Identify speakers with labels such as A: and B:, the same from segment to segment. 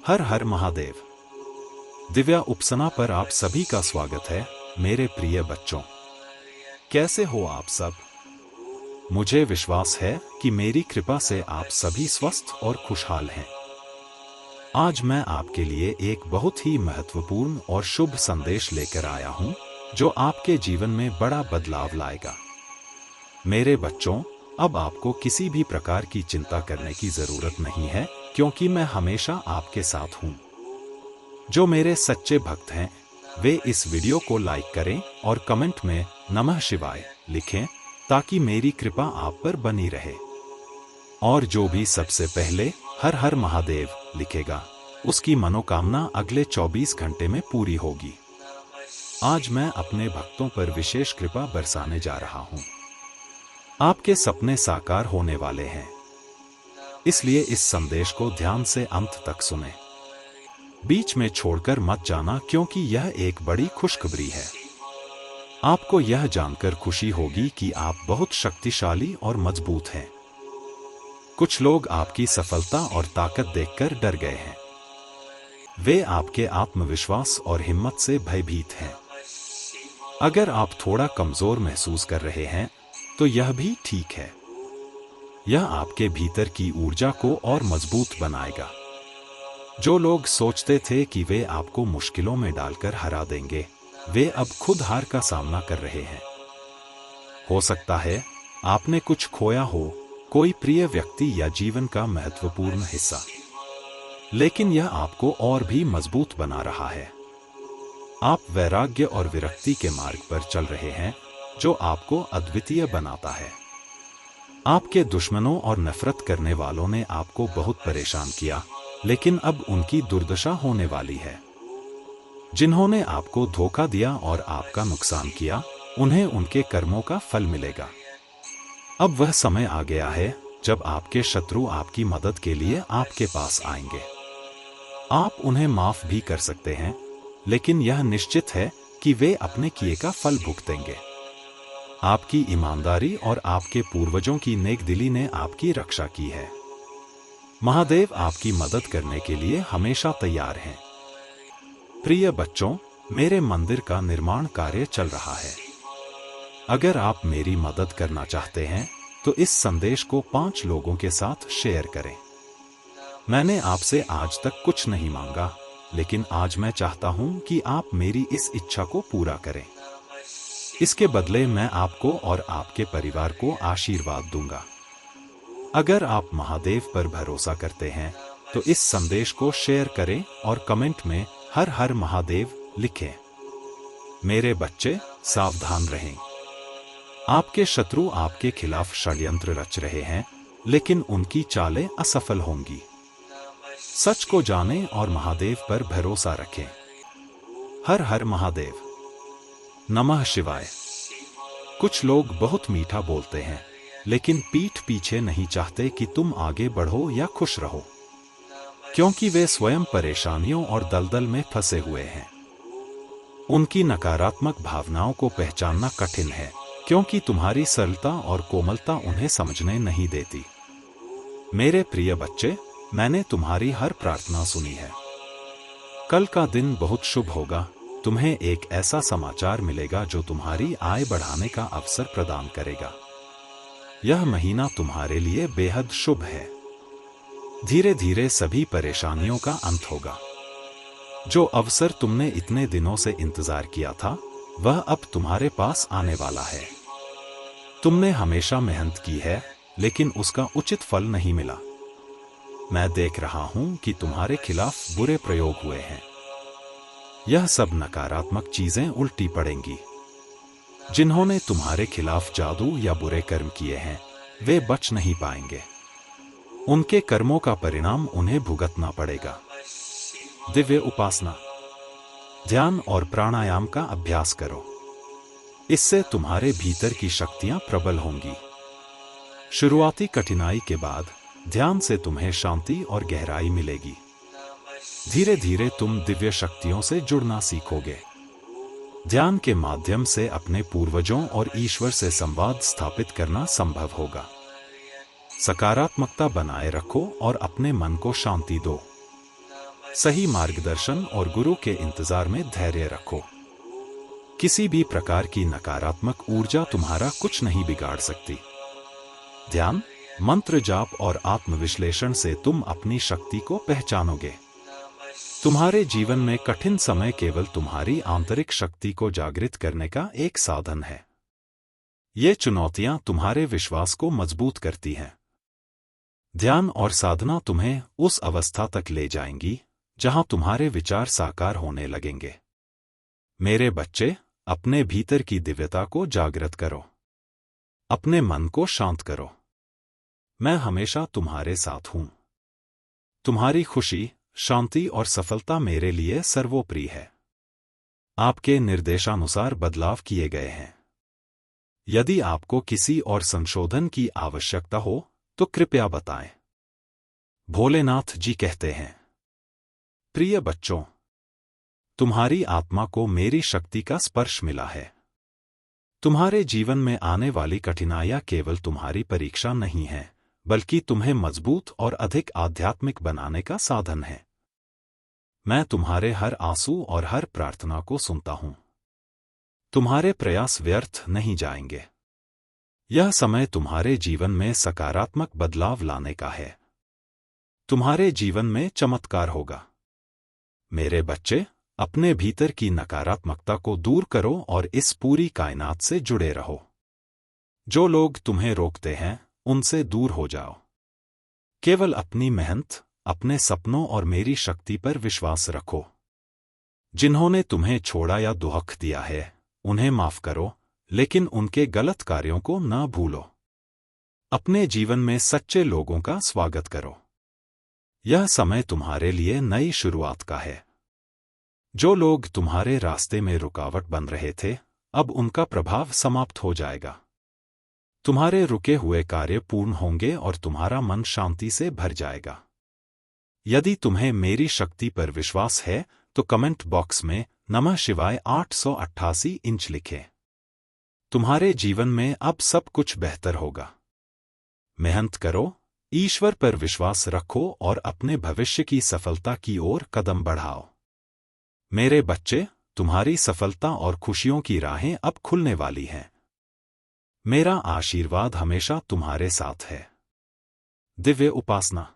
A: हर हर महादेव। दिव्या उपासना पर आप सभी का स्वागत है मेरे प्रिय बच्चों। कैसे हो आप सब? मुझे विश्वास है कि मेरी कृपा से आप सभी स्वस्थ और खुशहाल हैं। आज मैं आपके लिए एक बहुत ही महत्वपूर्ण और शुभ संदेश लेकर आया हूं, जो आपके जीवन में बड़ा बदलाव लाएगा। मेरे बच्चों, अब आपको किसी भी प्रकार की चिंता करने की जरूरत नहीं है, क्योंकि मैं हमेशा आपके साथ हूं। जो मेरे सच्चे भक्त हैं, वे इस वीडियो को लाइक करें और कमेंट में नमः शिवाय लिखें, ताकि मेरी कृपा आप पर बनी रहे। और जो भी सबसे पहले हर हर महादेव लिखेगा, उसकी मनोकामना अगले 24 घंटे में पूरी होगी। आज मैं अपने भक्तों पर विशेष कृपा बरसाने जा रहा हूं। आपके सपने साकार होने वाले हैं, इसलिए इस संदेश को ध्यान से अंत तक सुनें। बीच में छोड़कर मत जाना, क्योंकि यह एक बड़ी खुशखबरी है। आपको यह जानकर खुशी होगी कि आप बहुत शक्तिशाली और मजबूत हैं। कुछ लोग आपकी सफलता और ताकत देखकर डर गए हैं। वे आपके आत्मविश्वास और हिम्मत से भयभीत हैं। अगर आप थोड़ा कमजोर महसूस कर रहे हैं, तो यह भी ठीक है। यह आपके भीतर की ऊर्जा को और मजबूत बनाएगा। जो लोग सोचते थे कि वे आपको मुश्किलों में डालकर हरा देंगे, वे अब खुद हार का सामना कर रहे हैं। हो सकता है आपने कुछ खोया हो, कोई प्रिय व्यक्ति या जीवन का महत्वपूर्ण हिस्सा, लेकिन यह आपको और भी मजबूत बना रहा है। आप वैराग्य और विरक्ति के मार्ग पर चल रहे हैं, जो आपको अद्वितीय बनाता है। आपके दुश्मनों और नफरत करने वालों ने आपको बहुत परेशान किया, लेकिन अब उनकी दुर्दशा होने वाली है। जिन्होंने आपको धोखा दिया और आपका नुकसान किया, उन्हें उनके कर्मों का फल मिलेगा। अब वह समय आ गया है जब आपके शत्रु आपकी मदद के लिए आपके पास आएंगे। आप उन्हें माफ भी कर सकते हैं, लेकिन यह निश्चित है कि वे अपने किए का फल भुगतेंगे। आपकी ईमानदारी और आपके पूर्वजों की नेकदिली ने आपकी रक्षा की है। महादेव आपकी मदद करने के लिए हमेशा तैयार हैं। प्रिय बच्चों, मेरे मंदिर का निर्माण कार्य चल रहा है। अगर आप मेरी मदद करना चाहते हैं, तो इस संदेश को 5 लोगों के साथ शेयर करें। मैंने आपसे आज तक कुछ नहीं मांगा, लेकिन आज मैं चाहता हूं कि आप मेरी इस इच्छा को पूरा करें। इसके बदले मैं आपको और आपके परिवार को आशीर्वाद दूंगा। अगर आप महादेव पर भरोसा करते हैं, तो इस संदेश को शेयर करें और कमेंट में हर हर महादेव लिखें। मेरे बच्चे, सावधान रहें। आपके शत्रु आपके खिलाफ षड्यंत्र रच रहे हैं, लेकिन उनकी चालें असफल होंगी। सच को जानें और महादेव पर भरोसा रखें। हर हर महादेव। नमः शिवाय। कुछ लोग बहुत मीठा बोलते हैं, लेकिन पीठ पीछे नहीं चाहते कि तुम आगे बढ़ो या खुश रहो, क्योंकि वे स्वयं परेशानियों और दलदल में फंसे हुए हैं। उनकी नकारात्मक भावनाओं को पहचानना कठिन है, क्योंकि तुम्हारी सरलता और कोमलता उन्हें समझने नहीं देती। मेरे प्रिय बच्चे, मैंने तुम्हारी हर प्रार्थना सुनी है। कल का दिन बहुत शुभ होगा। तुम्हें एक ऐसा समाचार मिलेगा जो तुम्हारी आय बढ़ाने का अवसर प्रदान करेगा। यह महीना तुम्हारे लिए बेहद शुभ है। धीरे धीरे सभी परेशानियों का अंत होगा। जो अवसर तुमने इतने दिनों से इंतजार किया था, वह अब तुम्हारे पास आने वाला है। तुमने हमेशा मेहनत की है, लेकिन उसका उचित फल नहीं मिला। मैं देख रहा हूं कि तुम्हारे खिलाफ बुरे प्रयोग हुए हैं। यह सब नकारात्मक चीजें उल्टी पड़ेंगी। जिन्होंने तुम्हारे खिलाफ जादू या बुरे कर्म किए हैं, वे बच नहीं पाएंगे। उनके कर्मों का परिणाम उन्हें भुगतना पड़ेगा। दिव्य उपासना, ध्यान और प्राणायाम का अभ्यास करो। इससे तुम्हारे भीतर की शक्तियां प्रबल होंगी। शुरुआती कठिनाई के बाद ध्यान से तुम्हें शांति और गहराई मिलेगी। धीरे धीरे तुम दिव्य शक्तियों से जुड़ना सीखोगे। ध्यान के माध्यम से अपने पूर्वजों और ईश्वर से संवाद स्थापित करना संभव होगा। सकारात्मकता बनाए रखो और अपने मन को शांति दो। सही मार्गदर्शन और गुरु के इंतजार में धैर्य रखो। किसी भी प्रकार की नकारात्मक ऊर्जा तुम्हारा कुछ नहीं बिगाड़ सकती। ध्यान, मंत्र जाप और आत्मविश्लेषण से तुम अपनी शक्ति को पहचानोगे। तुम्हारे जीवन में कठिन समय केवल तुम्हारी आंतरिक शक्ति को जागृत करने का एक साधन है। ये चुनौतियां तुम्हारे विश्वास को मजबूत करती हैं। ध्यान और साधना तुम्हें उस अवस्था तक ले जाएंगी जहां तुम्हारे विचार साकार होने लगेंगे। मेरे बच्चे, अपने भीतर की दिव्यता को जागृत करो। अपने मन को शांत करो। मैं हमेशा तुम्हारे साथ हूं। तुम्हारी खुशी, शांति और सफलता मेरे लिए सर्वोपरि है। आपके निर्देशानुसार बदलाव किए गए हैं। यदि आपको किसी और संशोधन की आवश्यकता हो तो कृपया बताएं। भोलेनाथ जी कहते हैं, प्रिय बच्चों, तुम्हारी आत्मा को मेरी शक्ति का स्पर्श मिला है। तुम्हारे जीवन में आने वाली कठिनाइयां केवल तुम्हारी परीक्षा नहीं है, बल्कि तुम्हें मजबूत और अधिक आध्यात्मिक बनाने का साधन है। मैं तुम्हारे हर आंसू और हर प्रार्थना को सुनता हूं। तुम्हारे प्रयास व्यर्थ नहीं जाएंगे। यह समय तुम्हारे जीवन में सकारात्मक बदलाव लाने का है। तुम्हारे जीवन में चमत्कार होगा। मेरे बच्चे, अपने भीतर की नकारात्मकता को दूर करो और इस पूरी कायनात से जुड़े रहो। जो लोग तुम्हें रोकते हैं, उनसे दूर हो जाओ। केवल अपनी मेहनत, अपने सपनों और मेरी शक्ति पर विश्वास रखो। जिन्होंने तुम्हें छोड़ा या दुख दिया है, उन्हें माफ करो, लेकिन उनके गलत कार्यों को न भूलो। अपने जीवन में सच्चे लोगों का स्वागत करो। यह समय तुम्हारे लिए नई शुरुआत का है। जो लोग तुम्हारे रास्ते में रुकावट बन रहे थे, अब उनका प्रभाव समाप्त हो जाएगा। तुम्हारे रुके हुए कार्य पूर्ण होंगे और तुम्हारा मन शांति से भर जाएगा। यदि तुम्हें मेरी शक्ति पर विश्वास है तो कमेंट बॉक्स में नमः शिवाय 888 इंच लिखें। तुम्हारे जीवन में अब सब कुछ बेहतर होगा। मेहनत करो, ईश्वर पर विश्वास रखो और अपने भविष्य की सफलता की ओर कदम बढ़ाओ। मेरे बच्चे, तुम्हारी सफलता और खुशियों की राहें अब खुलने वाली हैं। मेरा आशीर्वाद हमेशा तुम्हारे साथ है। दिव्य उपासना।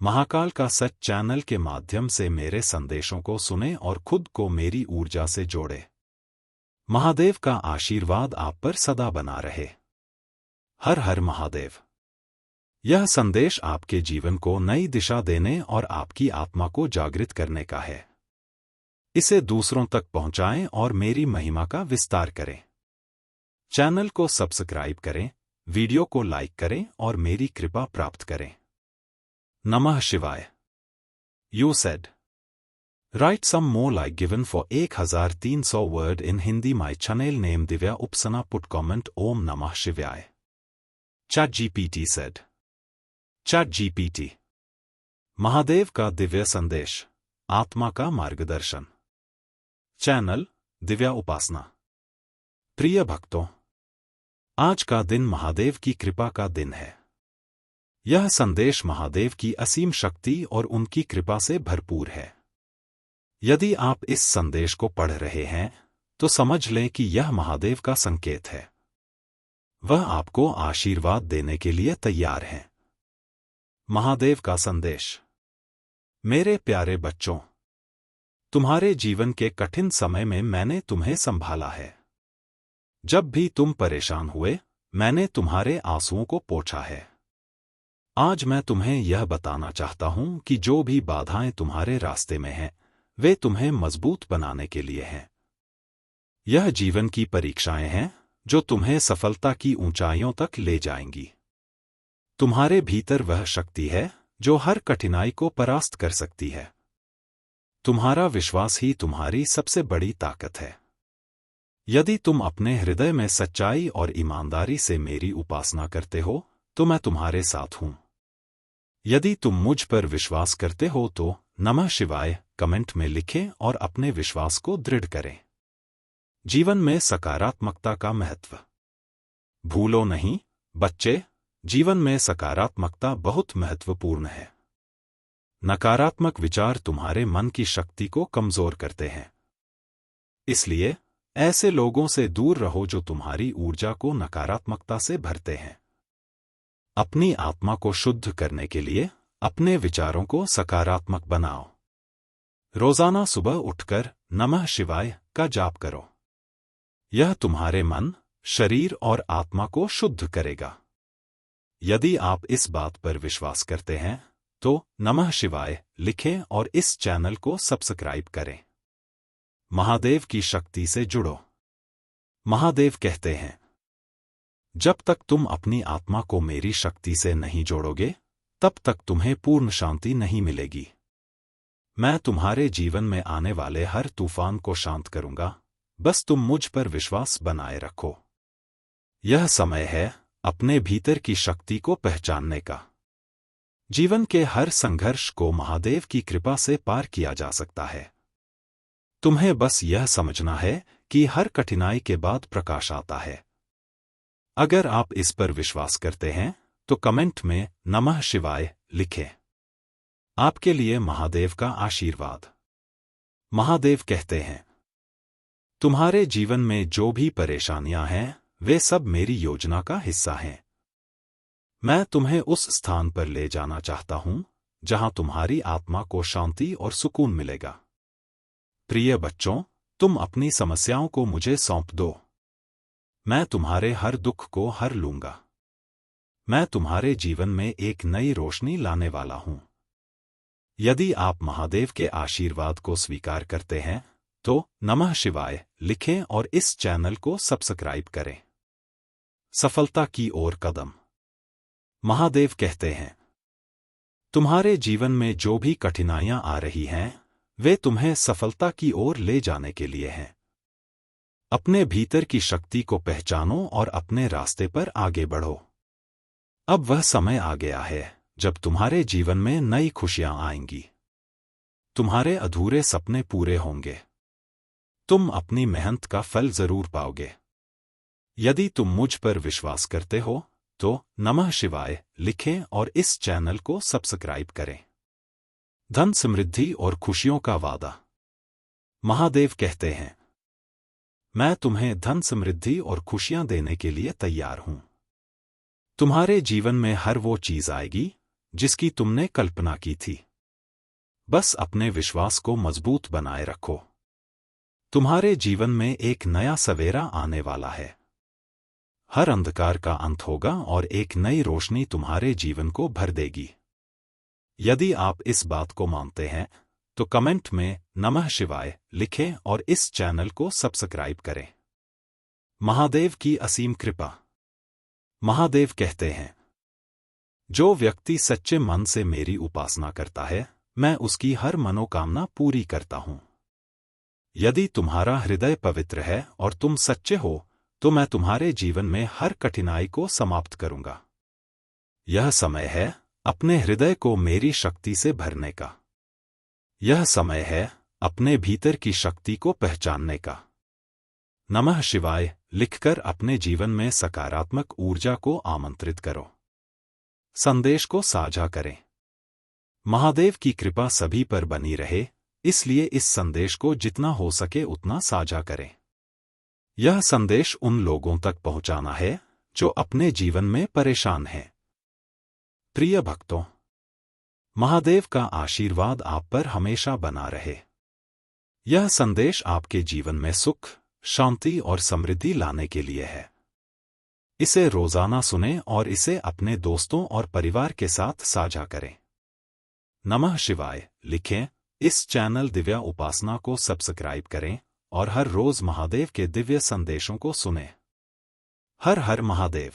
A: महाकाल का सच चैनल के माध्यम से मेरे संदेशों को सुने और खुद को मेरी ऊर्जा से जोड़े। महादेव का आशीर्वाद आप पर सदा बना रहे। हर हर महादेव। यह संदेश आपके जीवन को नई दिशा देने और आपकी आत्मा को जागृत करने का है। इसे दूसरों तक पहुंचाएं और मेरी महिमा का विस्तार करें। चैनल को सब्सक्राइब करें, वीडियो को लाइक करें और मेरी कृपा प्राप्त करें। नमः शिवाय। You said. Write some more like given for 1300 word in Hindi. My channel name Divya Upsana. Put comment Om Namah Shivaya. ChatGPT said. ChatGPT. Mahadev का दिव्य संदेश, आत्मा का मार्गदर्शन। चैनल दिव्या उपासना। प्रिय भक्तों, आज का दिन महादेव की कृपा का दिन है। यह संदेश महादेव की असीम शक्ति और उनकी कृपा से भरपूर है। यदि आप इस संदेश को पढ़ रहे हैं तो समझ लें कि यह महादेव का संकेत है। वह आपको आशीर्वाद देने के लिए तैयार हैं। महादेव का संदेश। मेरे प्यारे बच्चों, तुम्हारे जीवन के कठिन समय में मैंने तुम्हें संभाला है। जब भी तुम परेशान हुए, मैंने तुम्हारे आंसुओं को पोंछा है। आज मैं तुम्हें यह बताना चाहता हूं कि जो भी बाधाएं तुम्हारे रास्ते में हैं, वे तुम्हें मजबूत बनाने के लिए हैं। यह जीवन की परीक्षाएं हैं जो तुम्हें सफलता की ऊंचाइयों तक ले जाएंगी। तुम्हारे भीतर वह शक्ति है जो हर कठिनाई को परास्त कर सकती है। तुम्हारा विश्वास ही तुम्हारी सबसे बड़ी ताकत है। यदि तुम अपने हृदय में सच्चाई और ईमानदारी से मेरी उपासना करते हो तो मैं तुम्हारे साथ हूं। यदि तुम मुझ पर विश्वास करते हो तो नमः शिवाय कमेंट में लिखें और अपने विश्वास को दृढ़ करें। जीवन में सकारात्मकता का महत्व भूलो नहीं बच्चे, जीवन में सकारात्मकता बहुत महत्वपूर्ण है। नकारात्मक विचार तुम्हारे मन की शक्ति को कमजोर करते हैं। इसलिए ऐसे लोगों से दूर रहो जो तुम्हारी ऊर्जा को नकारात्मकता से भरते हैं। अपनी आत्मा को शुद्ध करने के लिए अपने विचारों को सकारात्मक बनाओ। रोजाना सुबह उठकर नमः शिवाय का जाप करो। यह तुम्हारे मन, शरीर और आत्मा को शुद्ध करेगा। यदि आप इस बात पर विश्वास करते हैं तो नमः शिवाय लिखें और इस चैनल को सब्सक्राइब करें। महादेव की शक्ति से जुड़ो। महादेव कहते हैं, जब तक तुम अपनी आत्मा को मेरी शक्ति से नहीं जोड़ोगे तब तक तुम्हें पूर्ण शांति नहीं मिलेगी। मैं तुम्हारे जीवन में आने वाले हर तूफान को शांत करूंगा, बस तुम मुझ पर विश्वास बनाए रखो। यह समय है अपने भीतर की शक्ति को पहचानने का। जीवन के हर संघर्ष को महादेव की कृपा से पार किया जा सकता है। तुम्हें बस यह समझना है कि हर कठिनाई के बाद प्रकाश आता है। अगर आप इस पर विश्वास करते हैं तो कमेंट में नमः शिवाय लिखें। आपके लिए महादेव का आशीर्वाद। महादेव कहते हैं, तुम्हारे जीवन में जो भी परेशानियां हैं वे सब मेरी योजना का हिस्सा हैं। मैं तुम्हें उस स्थान पर ले जाना चाहता हूं जहां तुम्हारी आत्मा को शांति और सुकून मिलेगा। प्रिय बच्चों, तुम अपनी समस्याओं को मुझे सौंप दो। मैं तुम्हारे हर दुख को हर लूंगा। मैं तुम्हारे जीवन में एक नई रोशनी लाने वाला हूं। यदि आप महादेव के आशीर्वाद को स्वीकार करते हैं तो नमः शिवाय लिखें और इस चैनल को सब्सक्राइब करें। सफलता की ओर कदम। महादेव कहते हैं, तुम्हारे जीवन में जो भी कठिनाइयां आ रही हैं वे तुम्हें सफलता की ओर ले जाने के लिए हैं। अपने भीतर की शक्ति को पहचानो और अपने रास्ते पर आगे बढ़ो। अब वह समय आ गया है जब तुम्हारे जीवन में नई खुशियां आएंगी। तुम्हारे अधूरे सपने पूरे होंगे। तुम अपनी मेहनत का फल जरूर पाओगे। यदि तुम मुझ पर विश्वास करते हो तो नमः शिवाय लिखें और इस चैनल को सब्सक्राइब करें। धन, समृद्धि और खुशियों का वादा। महादेव कहते हैं, मैं तुम्हें धन, समृद्धि और खुशियां देने के लिए तैयार हूं। तुम्हारे जीवन में हर वो चीज आएगी जिसकी तुमने कल्पना की थी। बस अपने विश्वास को मजबूत बनाए रखो। तुम्हारे जीवन में एक नया सवेरा आने वाला है। हर अंधकार का अंत होगा और एक नई रोशनी तुम्हारे जीवन को भर देगी। यदि आप इस बात को मानते हैं तो कमेंट में नमः शिवाय लिखें और इस चैनल को सब्सक्राइब करें। महादेव की असीम कृपा। महादेव कहते हैं, जो व्यक्ति सच्चे मन से मेरी उपासना करता है मैं उसकी हर मनोकामना पूरी करता हूं। यदि तुम्हारा हृदय पवित्र है और तुम सच्चे हो तो मैं तुम्हारे जीवन में हर कठिनाई को समाप्त करूंगा। यह समय है अपने हृदय को मेरी शक्ति से भरने का। यह समय है अपने भीतर की शक्ति को पहचानने का। नमः शिवाय लिखकर अपने जीवन में सकारात्मक ऊर्जा को आमंत्रित करो। संदेश को साझा करें। महादेव की कृपा सभी पर बनी रहे, इसलिए इस संदेश को जितना हो सके उतना साझा करें। यह संदेश उन लोगों तक पहुंचाना है जो अपने जीवन में परेशान हैं। प्रिय भक्तों, महादेव का आशीर्वाद आप पर हमेशा बना रहे। यह संदेश आपके जीवन में सुख, शांति और समृद्धि लाने के लिए है। इसे रोजाना सुनें और इसे अपने दोस्तों और परिवार के साथ साझा करें। नमः शिवाय लिखें, इस चैनल दिव्या उपासना को सब्सक्राइब करें और हर रोज महादेव के दिव्य संदेशों को सुनें। हर हर महादेव।